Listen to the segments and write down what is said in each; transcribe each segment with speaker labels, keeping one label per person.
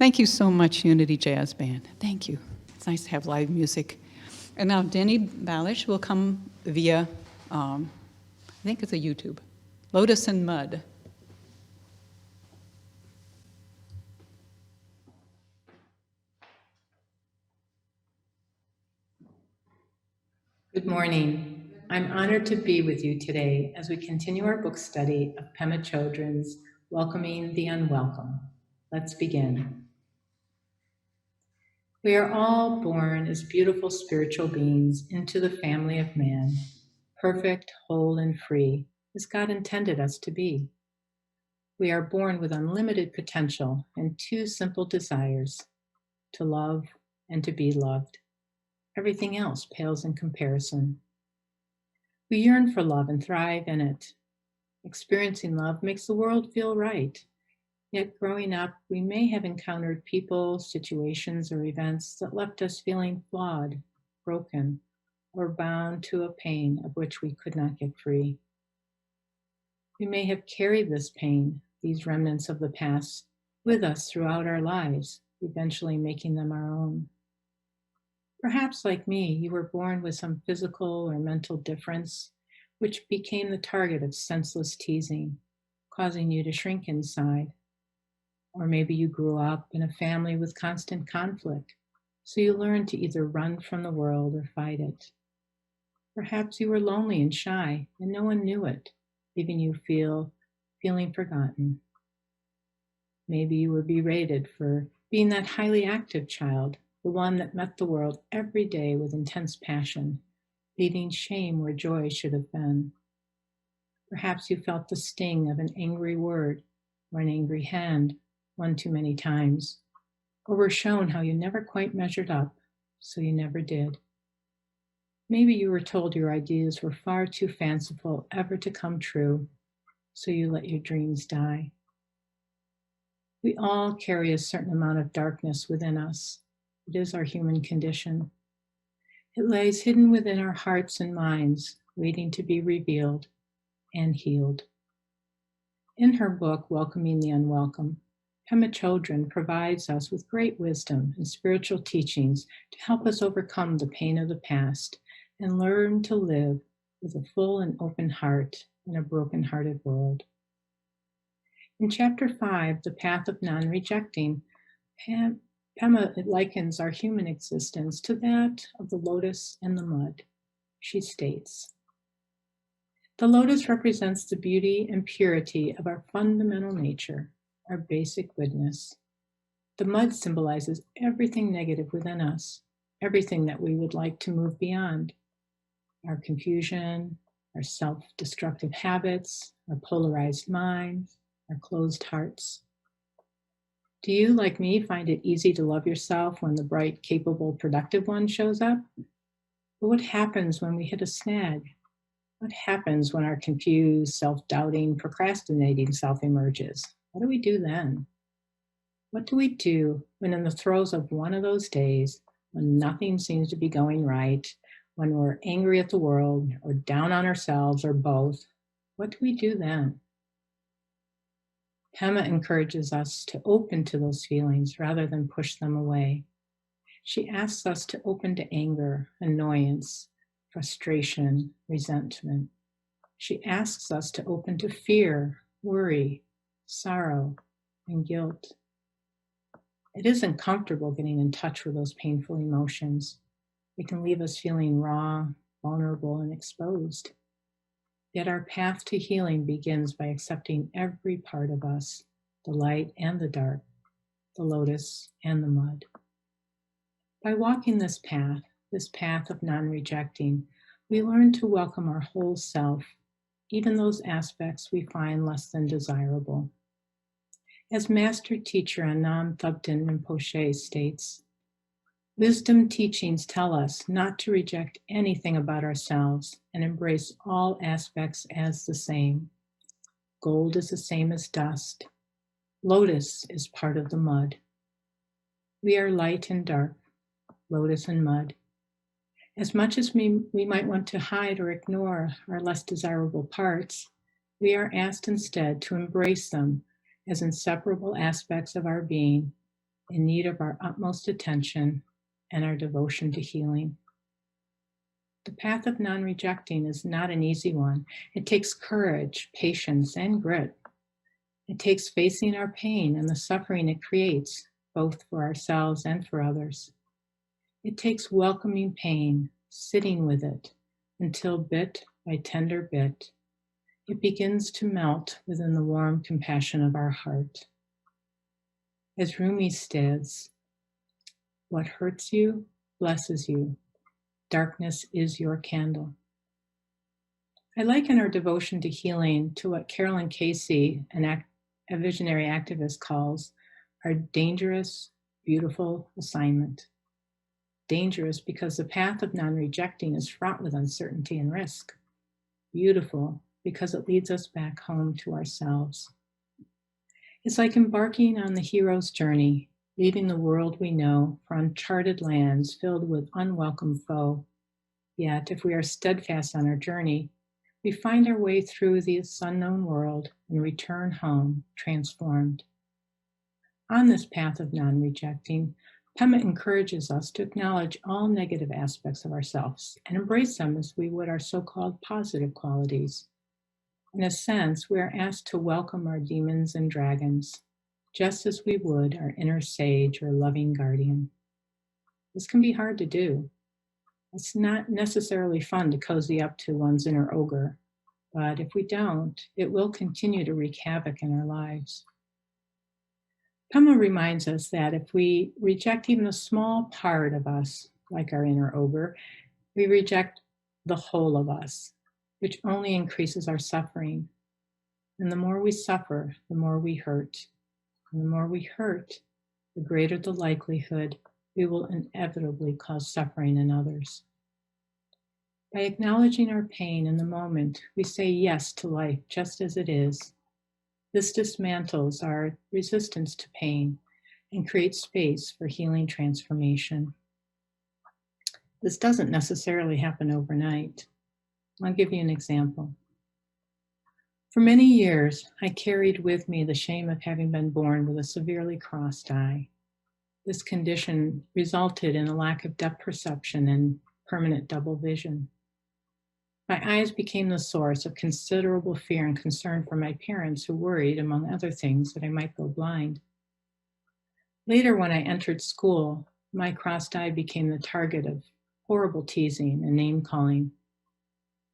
Speaker 1: Thank you so much, Unity Jazz Band. Thank you. It's nice to have live music. And now Denny Balish will come via, I think it's a YouTube, Lotus and Mud.
Speaker 2: Good morning. I'm honored to be with you today as we continue our book study of Pema Chodron's Welcoming the Unwelcome. Let's begin. We are all born as beautiful spiritual beings into the family of man, perfect, whole, and free, as God intended us to be. We are born with unlimited potential and two simple desires, to love and to be loved. Everything else pales in comparison. We yearn for love and thrive in it. Experiencing love makes the world feel right. Yet growing up, we may have encountered people, situations, or events that left us feeling flawed, broken, or bound to a pain of which we could not get free. We may have carried this pain, these remnants of the past, with us throughout our lives, eventually making them our own. Perhaps, like me, you were born with some physical or mental difference, which became the target of senseless teasing, causing you to shrink inside. Or maybe you grew up in a family with constant conflict, so you learned to either run from the world or fight it. Perhaps you were lonely and shy, and no one knew it, leaving you feeling forgotten. Maybe you were berated for being that highly active child, the one that met the world every day with intense passion, leaving shame where joy should have been. Perhaps you felt the sting of an angry word or an angry hand one too many times, or were shown how you never quite measured up, so you never did. Maybe you were told your ideas were far too fanciful ever to come true, so you let your dreams die. We all carry a certain amount of darkness within us. It is our human condition. It lays hidden within our hearts and minds, waiting to be revealed and healed. In her book, Welcoming the Unwelcome, Pema Chodron provides us with great wisdom and spiritual teachings to help us overcome the pain of the past and learn to live with a full and open heart in a broken-hearted world. In Chapter 5, The Path of Non-Rejecting, Pema likens our human existence to that of the lotus and the mud. She states, "The lotus represents the beauty and purity of our fundamental nature, our basic goodness. The mud symbolizes everything negative within us, everything that we would like to move beyond. Our confusion, our self-destructive habits, our polarized minds, our closed hearts. Do you, like me, find it easy to love yourself when the bright, capable, productive one shows up? But what happens when we hit a snag? What happens when our confused, self-doubting, procrastinating self emerges? What do we do then? What do we do when in the throes of one of those days, when nothing seems to be going right, when we're angry at the world or down on ourselves or both? What do we do then?" Pema encourages us to open to those feelings rather than push them away. She asks us to open to anger, annoyance, frustration, resentment. She asks us to open to fear, worry, sorrow, and guilt. It isn't comfortable getting in touch with those painful emotions. It can leave us feeling raw, vulnerable, and exposed. Yet our path to healing begins by accepting every part of us, the light and the dark, the lotus and the mud. By walking this path of non-rejecting, we learn to welcome our whole self, even those aspects we find less than desirable. As Master Teacher Anam Thubten Rinpoche states, "Wisdom teachings tell us not to reject anything about ourselves and embrace all aspects as the same. Gold is the same as dust. Lotus is part of the mud. We are light and dark, lotus and mud. As much as we might want to hide or ignore our less desirable parts, we are asked instead to embrace them as inseparable aspects of our being in need of our utmost attention and our devotion to healing. The path of non-rejecting is not an easy one. It takes courage, patience, and grit. It takes facing our pain and the suffering it creates, both for ourselves and for others. It takes welcoming pain, sitting with it, until bit by tender bit, it begins to melt within the warm compassion of our heart. As Rumi says, what hurts you blesses you. Darkness is your candle. I liken our devotion to healing to what Carolyn Casey, a visionary activist, calls our dangerous, beautiful assignment. Dangerous because the path of non-rejecting is fraught with uncertainty and risk. Beautiful because it leads us back home to ourselves. It's like embarking on the hero's journey, leaving the world we know for uncharted lands filled with unwelcome foe. Yet, if we are steadfast on our journey, we find our way through this unknown world and return home transformed. On this path of non-rejecting, Pema encourages us to acknowledge all negative aspects of ourselves and embrace them as we would our so-called positive qualities. In a sense, we are asked to welcome our demons and dragons, just as we would our inner sage or loving guardian. This can be hard to do. It's not necessarily fun to cozy up to one's inner ogre, but if we don't, it will continue to wreak havoc in our lives. Pema reminds us that if we reject even a small part of us, like our inner ogre, we reject the whole of us, which only increases our suffering. And the more we suffer, the more we hurt. And the more we hurt, the greater the likelihood we will inevitably cause suffering in others. By acknowledging our pain in the moment, we say yes to life just as it is. This dismantles our resistance to pain and creates space for healing transformation. This doesn't necessarily happen overnight. I'll give you an example. For many years, I carried with me the shame of having been born with a severely crossed eye. This condition resulted in a lack of depth perception and permanent double vision. My eyes became the source of considerable fear and concern for my parents, who worried, among other things, that I might go blind. Later, when I entered school, my crossed eye became the target of horrible teasing and name-calling.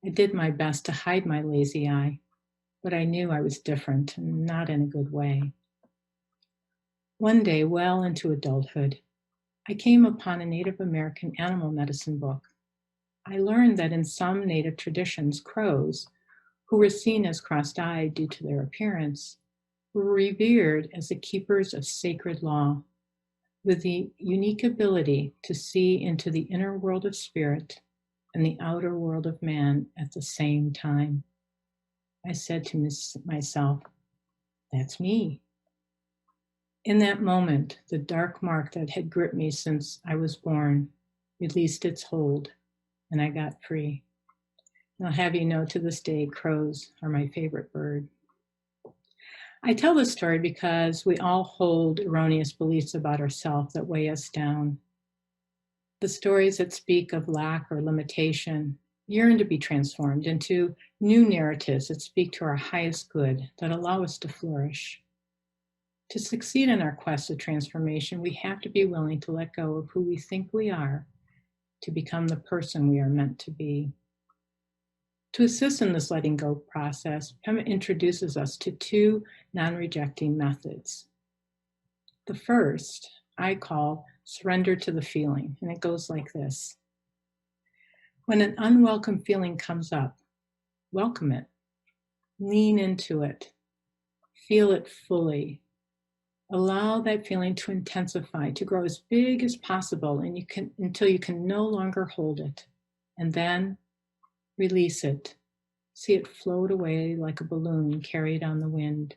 Speaker 2: I did my best to hide my lazy eye, but I knew I was different and not in a good way. One day, well into adulthood, I came upon a Native American animal medicine book. I learned that in some Native traditions, crows, who were seen as crossed-eyed due to their appearance, were revered as the keepers of sacred law, with the unique ability to see into the inner world of spirit and the outer world of man at the same time. I said to myself, that's me. In that moment, the dark mark that had gripped me since I was born released its hold, and I got free. And I'll have you know, to this day, crows are my favorite bird. I tell this story because we all hold erroneous beliefs about ourselves that weigh us down. The stories that speak of lack or limitation yearn to be transformed into new narratives that speak to our highest good, that allow us to flourish. To succeed in our quest of transformation, we have to be willing to let go of who we think we are to become the person we are meant to be. To assist in this letting go process, Pema introduces us to two non-rejecting methods. The first I call surrender to the feeling, and it goes like this. When an unwelcome feeling comes up, welcome it, lean into it, feel it fully. Allow that feeling to intensify, to grow as big as possible, and until you can no longer hold it. And then release it. See it float away like a balloon carried on the wind.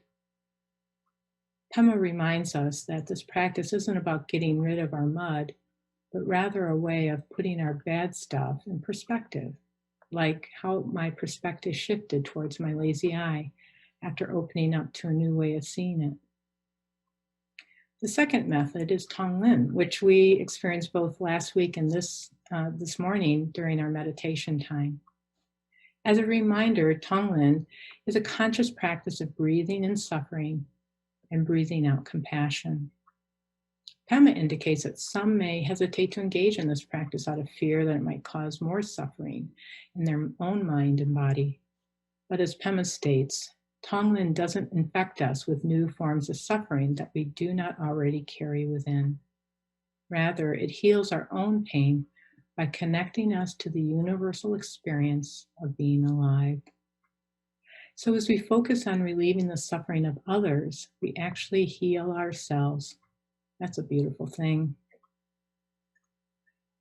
Speaker 2: Pema reminds us that this practice isn't about getting rid of our mud, but rather a way of putting our bad stuff in perspective, like how my perspective shifted towards my lazy eye after opening up to a new way of seeing it. The second method is Tonglen, which we experienced both last week and this morning during our meditation time. As a reminder, Tonglen is a conscious practice of breathing in suffering and breathing out compassion. Pema indicates that some may hesitate to engage in this practice out of fear that it might cause more suffering in their own mind and body. But as Pema states, Tonglen doesn't infect us with new forms of suffering that we do not already carry within. Rather, it heals our own pain by connecting us to the universal experience of being alive. So as we focus on relieving the suffering of others, we actually heal ourselves. That's a beautiful thing.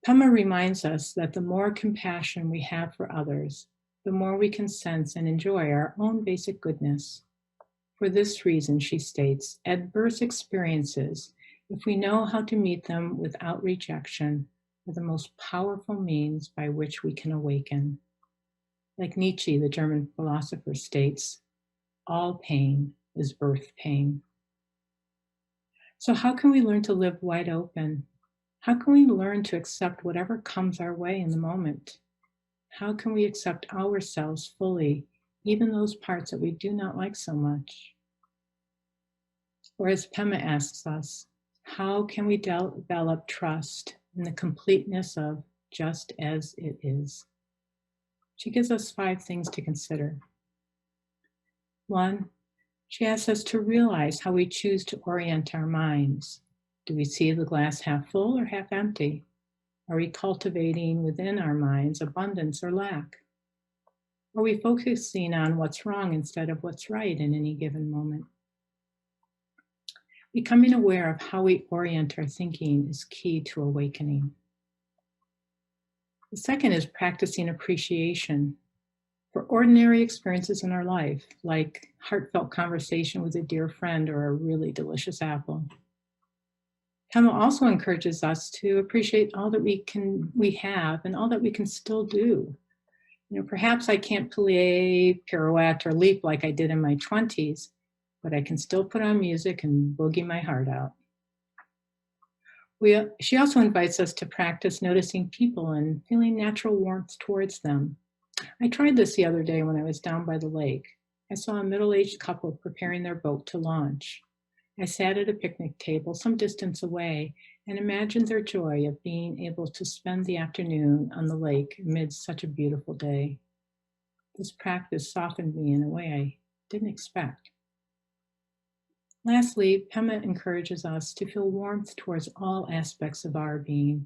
Speaker 2: Pema reminds us that the more compassion we have for others, the more we can sense and enjoy our own basic goodness. For this reason, she states, adverse experiences, if we know how to meet them without rejection, are the most powerful means by which we can awaken. Like Nietzsche, the German philosopher, states, all pain is birth pain. So how can we learn to live wide open? How can we learn to accept whatever comes our way in the moment? How can we accept ourselves fully, even those parts that we do not like so much? Or as Pema asks us, how can we develop trust in the completeness of just as it is? She gives us 5 things to consider. 1, she asks us to realize how we choose to orient our minds. Do we see the glass half full or half empty? Are we cultivating within our minds abundance or lack? Are we focusing on what's wrong instead of what's right in any given moment? Becoming aware of how we orient our thinking is key to awakening. The second is practicing appreciation for ordinary experiences in our life, like heartfelt conversation with a dear friend or a really delicious apple. Pema also encourages us to appreciate all that we have and all that we can still do. Perhaps I can't play pirouette or leap like I did in my 20s, but I can still put on music and boogie my heart out. She also invites us to practice noticing people and feeling natural warmth towards them. I tried this the other day when I was down by the lake. I saw a middle-aged couple preparing their boat to launch. I sat at a picnic table some distance away and imagined their joy of being able to spend the afternoon on the lake amidst such a beautiful day. This practice softened me in a way I didn't expect. Lastly, Pema encourages us to feel warmth towards all aspects of our being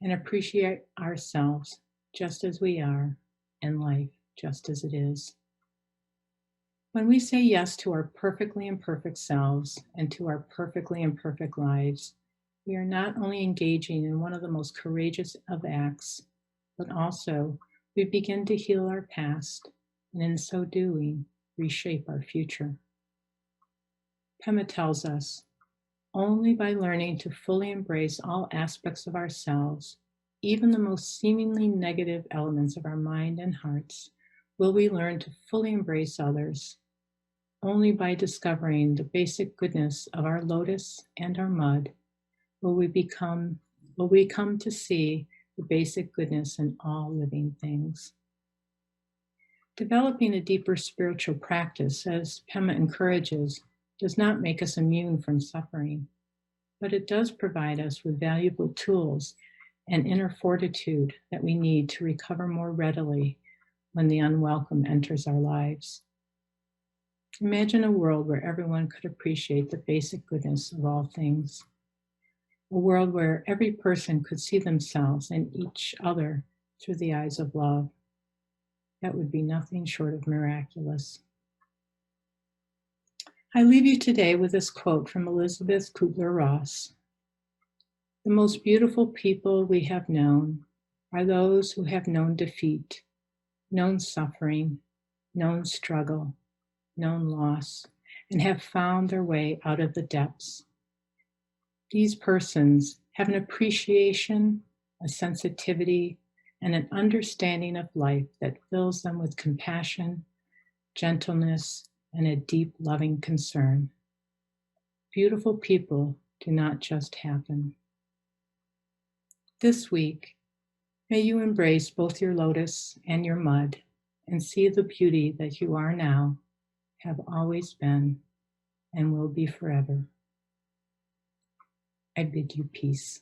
Speaker 2: and appreciate ourselves just as we are and life just as it is. When we say yes to our perfectly imperfect selves and to our perfectly imperfect lives, we are not only engaging in one of the most courageous of acts, but also we begin to heal our past and in so doing, reshape our future. Pema tells us, only by learning to fully embrace all aspects of ourselves, even the most seemingly negative elements of our mind and hearts, will we learn to fully embrace others. Only by discovering the basic goodness of our lotus and our mud will we come to see the basic goodness in all living things. Developing a deeper spiritual practice, as Pema encourages, does not make us immune from suffering, but it does provide us with valuable tools and inner fortitude that we need to recover more readily when the unwelcome enters our lives. Imagine a world where everyone could appreciate the basic goodness of all things. A world where every person could see themselves and each other through the eyes of love. That would be nothing short of miraculous. I leave you today with this quote from Elizabeth Kubler-Ross. The most beautiful people we have known are those who have known defeat, known suffering, known struggle, known loss, and have found their way out of the depths. These persons have an appreciation, a sensitivity, and an understanding of life that fills them with compassion, gentleness, and a deep, loving concern. Beautiful people do not just happen. This week, may you embrace both your lotus and your mud and see the beauty that you are now, have always been, and will be forever. I bid you peace.